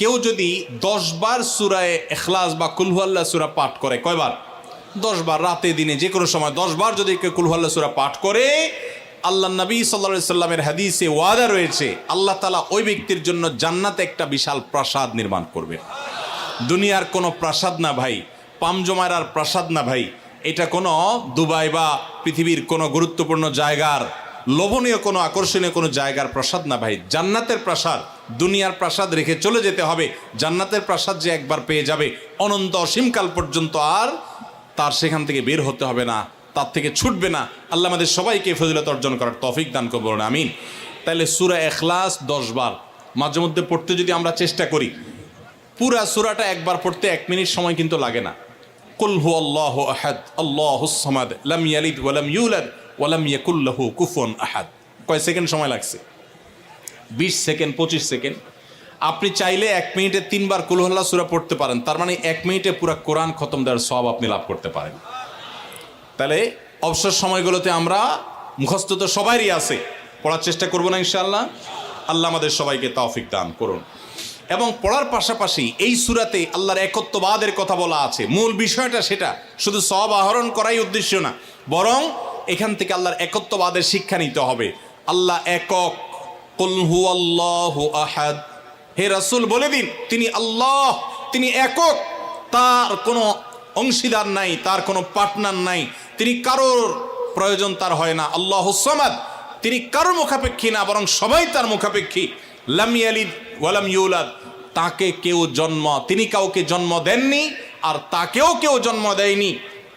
কেউ যদি 10 বার সূরায়ে ইখলাস বা কুল হুয়াল্লাহ সূরা পাঠ করে, কয়বার? 10 বার, রাতে দিনে যে কোনো সময় 10 বার যদি কেউ কুল হুয়াল্লাহ সূরা পাঠ করে, আল্লাহ নবী সাল্লাল্লাহু আলাইহি সাল্লামের হাদিসে ওয়াদা রয়েছে আল্লাহ তাআলা ওই ব্যক্তির জন্য জান্নাতে একটা বিশাল প্রাসাদ নির্মাণ করবে। দুনিয়ার কোনো প্রাসাদ না ভাই, পামজমারার প্রাসাদ না ভাই, এটা কোনো দুবাই বা পৃথিবীর কোনো গুরুত্বপূর্ণ জায়গার লোভনীয় কোনো আকর্ষণীয় কোনো জায়গার প্রাসাদ না ভাই, জান্নাতের প্রাসাদ। দুনিয়ার প্রাসাদ রেখে চলে যেতে হবে, জান্নাতের প্রাসাদ যে একবার পেয়ে যাবে অনন্ত অসীমকাল পর্যন্ত আর তার সেখান থেকে বের হতে হবে না, তার থেকে ছুটবে না। আল্লাহ আমাদের সবাইকে ফজিলত অর্জন করার তৌফিক দান করুন, বলুন আমিন। তাহলে সূরা ইখলাস 10 বার মাঝে মধ্যে পড়তে যদি আমরা চেষ্টা করি, পুরা সূরাটা একবার পড়তে 1 মিনিট সময় কিন্তু লাগে না। কুল হুয়াল্লাহু আহাদ আল্লাহুস সামাদ লাম ইয়ালিদ ওয়া লাম ইউলাদ ওয়া লাম ইয়াকুল লাহু কুফুয়ান আহাদ। কয় সেকেন্ড সময় লাগছে? 20 সেকেন্ড, 25 সেকেন্ড। আপনি চাইলে 1 মিনিটে 3 বার কুল হুয়াল্লাহ সূরা পড়তে পারেন, তার মানে 1 মিনিটে পুরো কোরআন খতম দেওয়ার সওয়াব আপনি লাভ করতে পারেন। তাহলে অবসর সময়গুলোতে আমরা মুখস্থ তো সবারই আছে, পড়ার চেষ্টা করব না ইনশাআল্লাহ। আল্লাহ আমাদের সবাইকে তৌফিক দান করুন। এবং পড়ার পাশাপাশি এই সূরাতে আল্লাহর একত্ববাদের কথা বলা আছে, মূল বিষয়টা সেটা, শুধু সওয়াব আহরণ করাই উদ্দেশ্য না, বরং এখান থেকে আল্লাহর একত্ববাদের শিক্ষা নিতে হবে। আল্লাহ একক, কুল হুয়াল্লাহু আহাদ, হে রাসূল বলে দিন তিনি আল্লাহ, তিনি একক, তার কোনো অংশীদার নাই, তার কোনো পার্টনার নাই, তিনি কারোর প্রয়োজন তার হয় না। আল্লাহুস সামাদ, তিনি কারোর মুখাপেক্ষী না, বরং সবাই তার মুখাপেক্ষী। লাম ইয়ালিদ ওয়া লাম ইউলাদ, তাকে কেউ জন্ম, তিনি কাউকে জন্ম দেননি আর তাকেও কেউ জন্ম দেয়নি।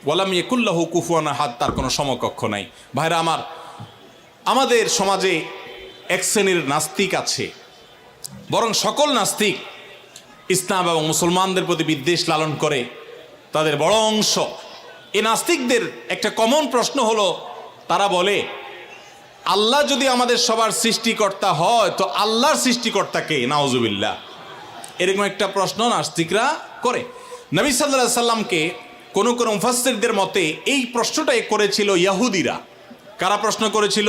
ওয়া লাম ইয়াকুল লাহু কুফুয়ান আহাদ, তার কোনো সমকক্ষ নাই। ভাইরা আমার, আমাদের সমাজে এক শ্রেণীর নাস্তিক আছে, বরং সকল নাস্তিক ইসলাম এবং মুসলমানদের প্রতি বিদ্বেষ লালন করে, তাদের বড় অংশ। এই নাস্তিকদের একটা কমন প্রশ্ন হলো, তারা বলে আল্লাহ যদি আমাদের সবার সৃষ্টিকর্তা হয় তো আল্লাহর সৃষ্টিকর্তা কে? নাউজুবিল্লাহ। এরকম একটা প্রশ্ন নাস্তিকরা করে। নবী সাল্লাল্লাহু আলাইহি সাল্লামকে কোন কোন মুফাসসিরদের মতে এই প্রশ্নটাই করেছিল ইহুদিরা। কারা প্রশ্ন করেছিল?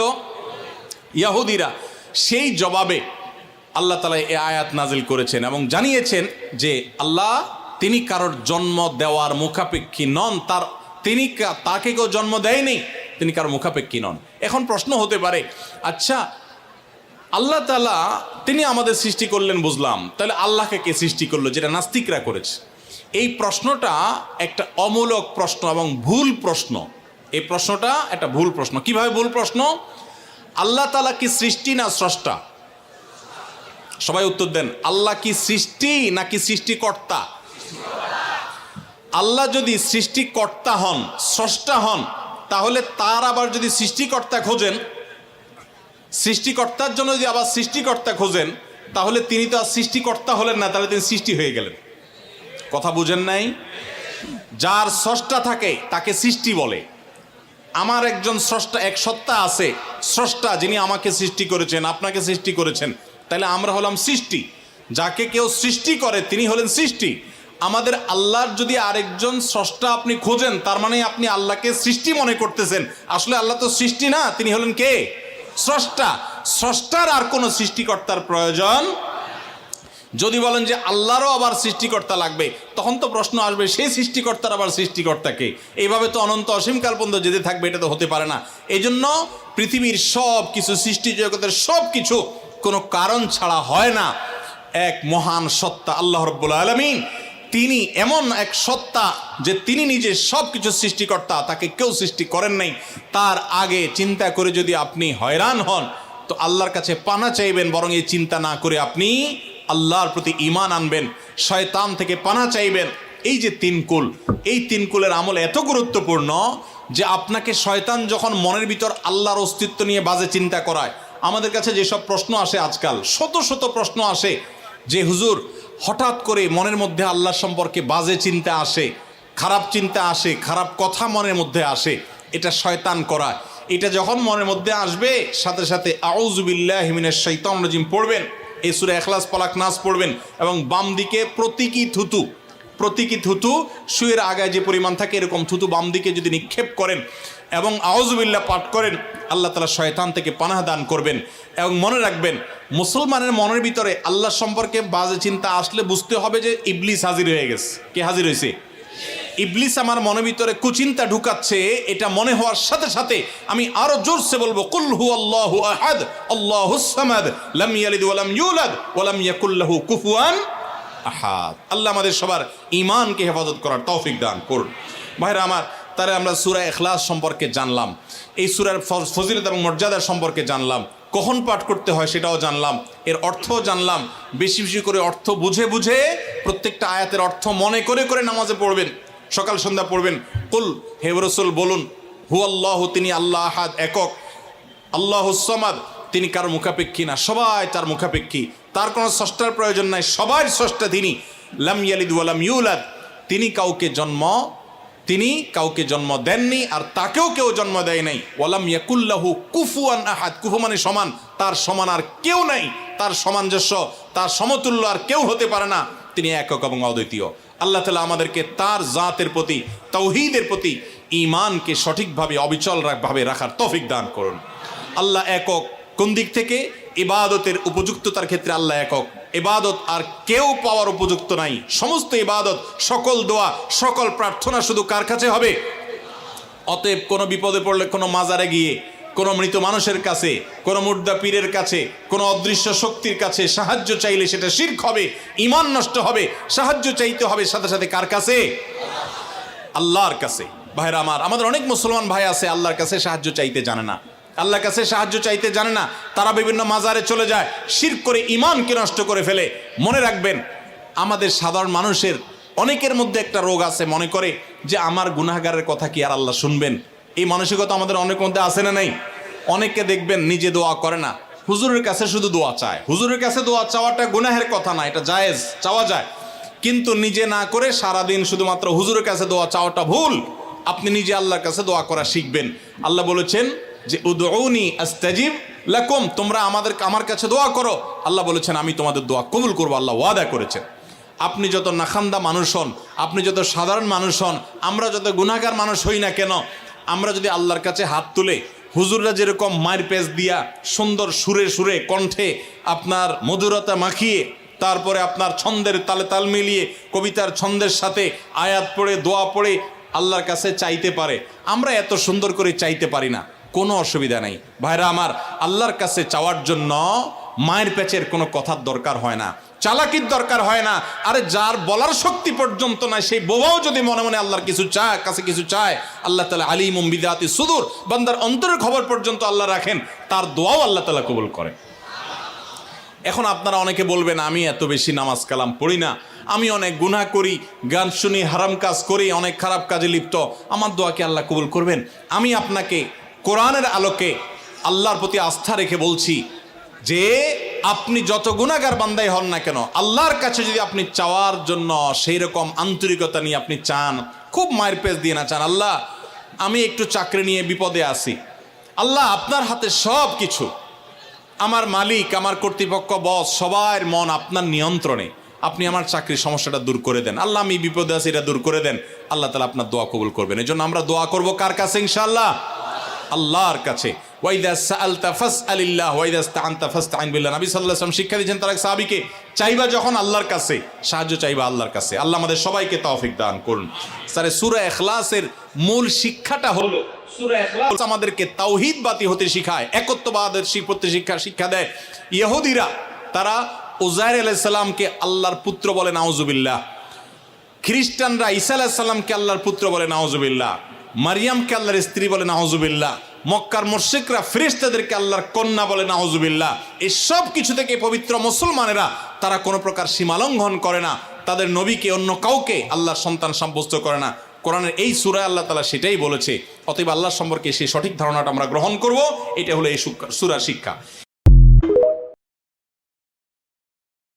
ইহুদিরা। সেই জবাবে আল্লাহ তাআলা এই আয়াত নাজিল করেছেন এবং জানিয়েছেন যে আল্লাহ তিনি কারোর জন্ম দেওয়ার মুখাপেক্ষী নন, তাকে কেউ জন্ম দেয়নি, তিনি কারোর মুখাপেক্ষী নন। এখন প্রশ্ন হতে পারে, আচ্ছা আল্লাহ তাআলা তিনি আমাদের সৃষ্টি করলেন বুঝলাম, তাহলে আল্লাহকে কে সৃষ্টি করলো, যেটা নাস্তিকরা করেছে। এই প্রশ্নটা একটা অমূলক প্রশ্ন এবং ভুল প্রশ্ন। এই প্রশ্নটা একটা ভুল প্রশ্ন। কিভাবে ভুল প্রশ্ন? আল্লাহ তাআলা কি সৃষ্টি না স্রষ্টা? সবাই উত্তর দেন। আল্লাহ কি সৃষ্টি নাকি সৃষ্টিকর্তা? আল্লাহ যদি সৃষ্টিকর্তা হন, স্রষ্টা হন, তাহলে তার আবার যদি সৃষ্টিকর্তা খোঁজেন, সৃষ্টিকর্তার জন্য যদি আবার সৃষ্টিকর্তা খোঁজেন, তাহলে তিনি তো আর সৃষ্টিকর্তা হলেন না, তাহলে তিনি সৃষ্টি হয়ে গেলেন। কথা বুঝেন নাই? যার স্রষ্টা থাকে তাকে সৃষ্টি বলে। আমার একজন স্রষ্টা, এক সত্তা আছে, স্রষ্টা, যিনি আমাকে সৃষ্টি করেছেন, আপনাকে সৃষ্টি করেছেন, তাহলে আমরা হলাম সৃষ্টি। যাকে কেউ সৃষ্টি করে তিনি হলেন সৃষ্টি। আমাদের আল্লাহর যদি আরেকজন স্রষ্টা আপনি খোঁজেন, তার মানে আপনি আল্লাহকে সৃষ্টি মনে করতেছেন। আসলে আল্লাহ তো সৃষ্টি না, তিনি হলেন কে? স্রষ্টা। স্রষ্টার আর কোনো সৃষ্টিকর্তার প্রয়োজন। যদি বলেন যে আল্লাহরও আবার সৃষ্টিকর্তা লাগবে, তখন তো প্রশ্ন আসবে সেই সৃষ্টিকর্তার আবার সৃষ্টিকর্তাকে। এইভাবে তো অনন্ত অসীমকাল পর্যন্ত যেতে থাকবে, এটা তো হতে পারে না। এই জন্য পৃথিবীর সব কিছু, সৃষ্টি জগতের সব কিছু কোনো কারণ ছাড়া হয় না। এক মহান সত্তা আল্লাহ রাব্বুল আলামিন, তিনি এমন এক সত্তা যে তিনি নিজে সব কিছু সৃষ্টিকর্তা, তাকে কেউ সৃষ্টি করেন নাই। তার আগে চিন্তা করে যদি আপনি হয়রান হন তো আল্লাহর কাছে পানা চাইবেন, বরং এই চিন্তা না করে আপনি আল্লাহর প্রতি ঈমান আনবেন, শয়তান থেকে পানা চাইবেন। এই যে 3 কুল, এই 3 কুলের আমল এত গুরুত্বপূর্ণ যে আপনাকে শয়তান যখন মনের ভিতর আল্লাহর অস্তিত্ব নিয়ে বাজে চিন্তা করায়, আমাদের কাছে যেসব প্রশ্ন আসে আজকাল, শত শত প্রশ্ন আসে যে হুজুর হঠাৎ করে মনের মধ্যে আল্লাহ সম্পর্কে বাজে চিন্তা আসে, খারাপ চিন্তা আসে, খারাপ কথা মনের মধ্যে আসে, এটা শয়তান করায়। এটা যখন মনের মধ্যে আসবে, সাথে সাথে আউযু বিল্লাহি মিনাশ শাইতানির রাজিম পড়বেন, এই সূরা ইখলাস, ফালাক, নাস পড়বেন এবং বাম দিকে প্রতীকী থুতু, প্রতীকী থুতু শুয়ের আগায় যে পরিমাণ থাকে এরকম থুতু বাম দিকে যদি নিক্ষেপ করেন এবং আউযুবিল্লাহ পাঠ করেন, আল্লাহ তাআলা শয়তান থেকে পানাহ দান করবেন। এবং মনে রাখবেন, মুসলমানের মনের ভিতরে আল্লাহ সম্পর্কে বাজে চিন্তা আসলে বুঝতে হবে যে ইবলিস হাজির হয়ে গেছে। কে হাজির হয়েছে? ইবলিস আমার মনের ভিতরে কুচিন্তা ঢুকাচ্ছে। এটা মনে হওয়ার সাথে সাথে আমি আরো জোরসে বলবো, কুল হুয়াল্লাহু আহাদ আল্লাহুস সামাদ লাম ইয়ালিদ ওয়া লাম ইউলাদ ওয়া লাম ইয়াকুল লাহু কুফুয়ান আহাদ। আল্লাহ আমাদের সবার ঈমানকে হেফাজত করার তৌফিক দান করুন। ভাইরা আমার, তারে আমরা সূরা ইখলাস সম্পর্কে জানলাম, এই সূরার ফজিলত এবং মর্যাদা সম্পর্কে জানলাম, কখন পাঠ করতে হয় সেটাও জানলাম, এর অর্থও জানলাম। বেশি বেশি করে অর্থ বুঝে বুঝে প্রত্যেকটা আয়াতের অর্থ মনে করে করে নামাজে পড়বেন, সকাল সন্ধ্যা পড়বেন। কুল, হে রাসূল বলুন, হুয়াল্লাহু, তিনি আল্লাহ আহাদ, একক, আল্লাহুস সামাদ, তিনি কারো মুখাপেক্ষী না, সবাই তার মুখাপেক্ষী, তার কোনো স্রষ্টার প্রয়োজন নাই, সবার স্রষ্টা তিনি। লাম ইয়ালিদ ওয়া লাম ইউলাদ, তিনি কাউকে জন্ম দেননি আর তাকেও কেউ জন্ম দেয় নাই। ওয়ালাম ইয়াকুল লাহু কুফুয়ান আহাদ, কুফু মানে সমান, তার সমান আর কেউ নাই, তার সামঞ্জস্য, তার সমতুল্য আর কেউ হতে পারে না। তিনি একক এবং অদ্বিতীয়। আল্লাহ তাআলা আমাদেরকে তার জাতের প্রতি, তাওহীদের প্রতি ঈমানকে সঠিকভাবে অবিচলভাবে রাখার তৌফিক দান করুন। আল্লাহ একক কোন দিক থেকে? ইবাদতের উপযুক্ততার ক্ষেত্রে আল্লাহ একক। ইবাদত আর কেউ পাওয়ার উপযুক্ত নাই। সমস্ত ইবাদত, সকল দোয়া, সকল প্রার্থনা শুধু কার কাছে হবে? অতএব কোনো বিপদে পড়লে কোনো মাজারে গিয়ে, কোনো মৃত মানুষের কাছে, কোনো মুর্দা পীরের কাছে, কোনো অদৃশ্য শক্তির কাছে সাহায্য চাইলে সেটা শিরক হবে, ঈমান নষ্ট হবে। সাহায্য চাইতে হবে সাথে সাথে কার কাছে? আল্লাহর কাছে। ভাইরা আমার, আমাদের অনেক মুসলমান ভাই আছে আল্লাহর কাছে সাহায্য চাইতে জানে না, আল্লাহর কাছে সাহায্য চাইতে জানে না, তারা বিভিন্ন মাজারে চলে যায়, শিরক করে ঈমানকে নষ্ট করে ফেলে। মনে রাখবেন, আমাদের সাধারণ মানুষের অনেকের মধ্যে একটা রোগ আছে, মনে করে যে আমার গুনাহগারের কথা কি আর আল্লাহ শুনবেন? এই মানসিকতা আমাদের অনেক মধ্যে আছে না নাই? অনেকে দেখবেন নিজে দোয়া করে না, হুজুরের কাছে শুধু দোয়া চায়। হুজুরের কাছে দোয়া চাওয়াটা গুনাহের কথা না, এটা জায়েজ, চাওয়া যায়, কিন্তু নিজে না করে সারাদিন শুধুমাত্র হুজুরের কাছে দোয়া চাওয়াটা ভুল। আপনি নিজে আল্লাহর কাছে দোয়া করা শিখবেন। আল্লাহ বলেছেন যে উদউনি আস্তাজিব লাকুম, তোমরা আমার কাছে দোয়া করো। আল্লাহ বলেছেন আমি তোমাদের দোয়া কবুল করবো, আল্লাহ ওয়াদা করেছেন। আপনি যত নাখান্দা মানুষ হন, আপনি যত সাধারণ মানুষ হন, আমরা যত গুনাহগার মানুষ হই না কেন, আমরা যদি আল্লাহর কাছে হাত তুলে, হুজুররা যেরকম মায়ের পেজ দিয়া সুন্দর সুরে সুরে কণ্ঠে আপনার মধুরতা মাখিয়ে, তারপরে আপনার ছন্দের তালে তাল মিলিয়ে কবিতার ছন্দের সাথে আয়াত পড়ে দোয়া পড়ে আল্লাহর কাছে চাইতে পারে, আমরা এত সুন্দর করে চাইতে পারি না, কোনো অসুবিধা নেই। ভাইরা আমার, আল্লাহর কাছে চাওয়ার জন্য মায়ের পেচের কোনো কথার দরকার হয় না, চালাকির দরকার হয় না। আরে যার বলার শক্তি পর্যন্ত নাই, সেই বোবাও যদি মনে মনে আল্লাহর কাছে কিছু চায়, আল্লাহ তাআলা আলিমুম বিযাতি সুদূর, বান্দার অন্তরের খবর পর্যন্ত আল্লাহ রাখেন, তার দোয়াও আল্লাহ তাআলা কবুল করেন। এখন আপনারা অনেকে বলবেন, আমি এত বেশি নামাজ কালাম পড়ি না, আমি অনেক গুনাহ করি, গান শুনি, হারাম কাজ করি, অনেক খারাপ কাজে লিপ্ত, আমার দোয়াকে আল্লাহ কবুল করবেন? আমি আপনাকে কোরআনের আলোকে আল্লাহর প্রতি আস্থা রেখে বলছি যে আপনি যত গুনাহগার বান্দাই হন না কেন, আল্লাহর কাছে যদি আপনি চাওয়ার জন্য সেই রকম আন্তরিকতা নিয়ে আপনি চান, খুব মায়ের পেজ দিয়ে না চান, আল্লাহ আমি একটু চাকরি নিয়ে বিপদে আছি, আল্লাহ আপনার হাতে সব কিছু, আমার মালিক, আমার কর্তৃপক্ষ, বস, সবার মন আপনার নিয়ন্ত্রণে, আপনি আমার চাকরির সমস্যাটা দূর করে দেন, আল্লাহ আমি বিপদে আছি, এটা দূর করে দেন। আল্লাহ তাআলা আপনার দোয়া কবুল করবেন। এই জন্য আমরা দোয়া করব কার কাছে? ইনশাআল্লাহ আল্লাহর কাছে। ওয়াইদা সাআলতা ফাসআলিল্লাহ ওয়াইদা ইসতাআনতা ফাসতাইন বিল্লাহ। নবী সাল্লাল্লাহু আলাইহি ওয়াসাল্লাম শিক্ষা দিয়েছেন তার এক সাহাবীকে, চাইবা যখন আল্লাহর কাছে, সাহায্য চাইবা আল্লাহর কাছে। আল্লাহ আমাদের সবাইকে তৌফিক দান করুন। স্যার, সূরা ইখলাসের মূল শিক্ষাটা হলো, সূরা ইখলাস আমাদেরকে তাওহীদবাদী হতে শিখায়, একত্ববাদের শিক্ষা দেয়। ইহুদিরা তারা উযাইর আলাইহিস সালামকে আল্লাহর পুত্র বলে, নাউজুবিল্লাহ। খ্রিস্টানরা ঈসা আলাইহিস সালামকে আল্লাহর পুত্র বলে, নাউজুবিল্লাহ। মারিয়ামকে আল্লাহর স্ত্রী বলে, নাউজুবিল্লাহ। মক্কার মুশরিকরা ফেরেশতাদেরকে আল্লাহর কন্যা বলে, নাউজুবিল্লাহ। এই সব কিছু থেকে পবিত্র মুসলমানেরা তারা কোনো প্রকার সীমালঙ্ঘন করে না, তাদের নবীকে অন্য কাউকে আল্লাহর সন্তান সাব্যস্ত করে না। কোরআনের এই সূরায় আল্লাহ তাআলা সেটাই বলেছে। অতএব আল্লাহ সম্পর্কে সেই সঠিক ধারণাটা আমরা গ্রহণ করব, এটা হলো এই সূরার শিক্ষা।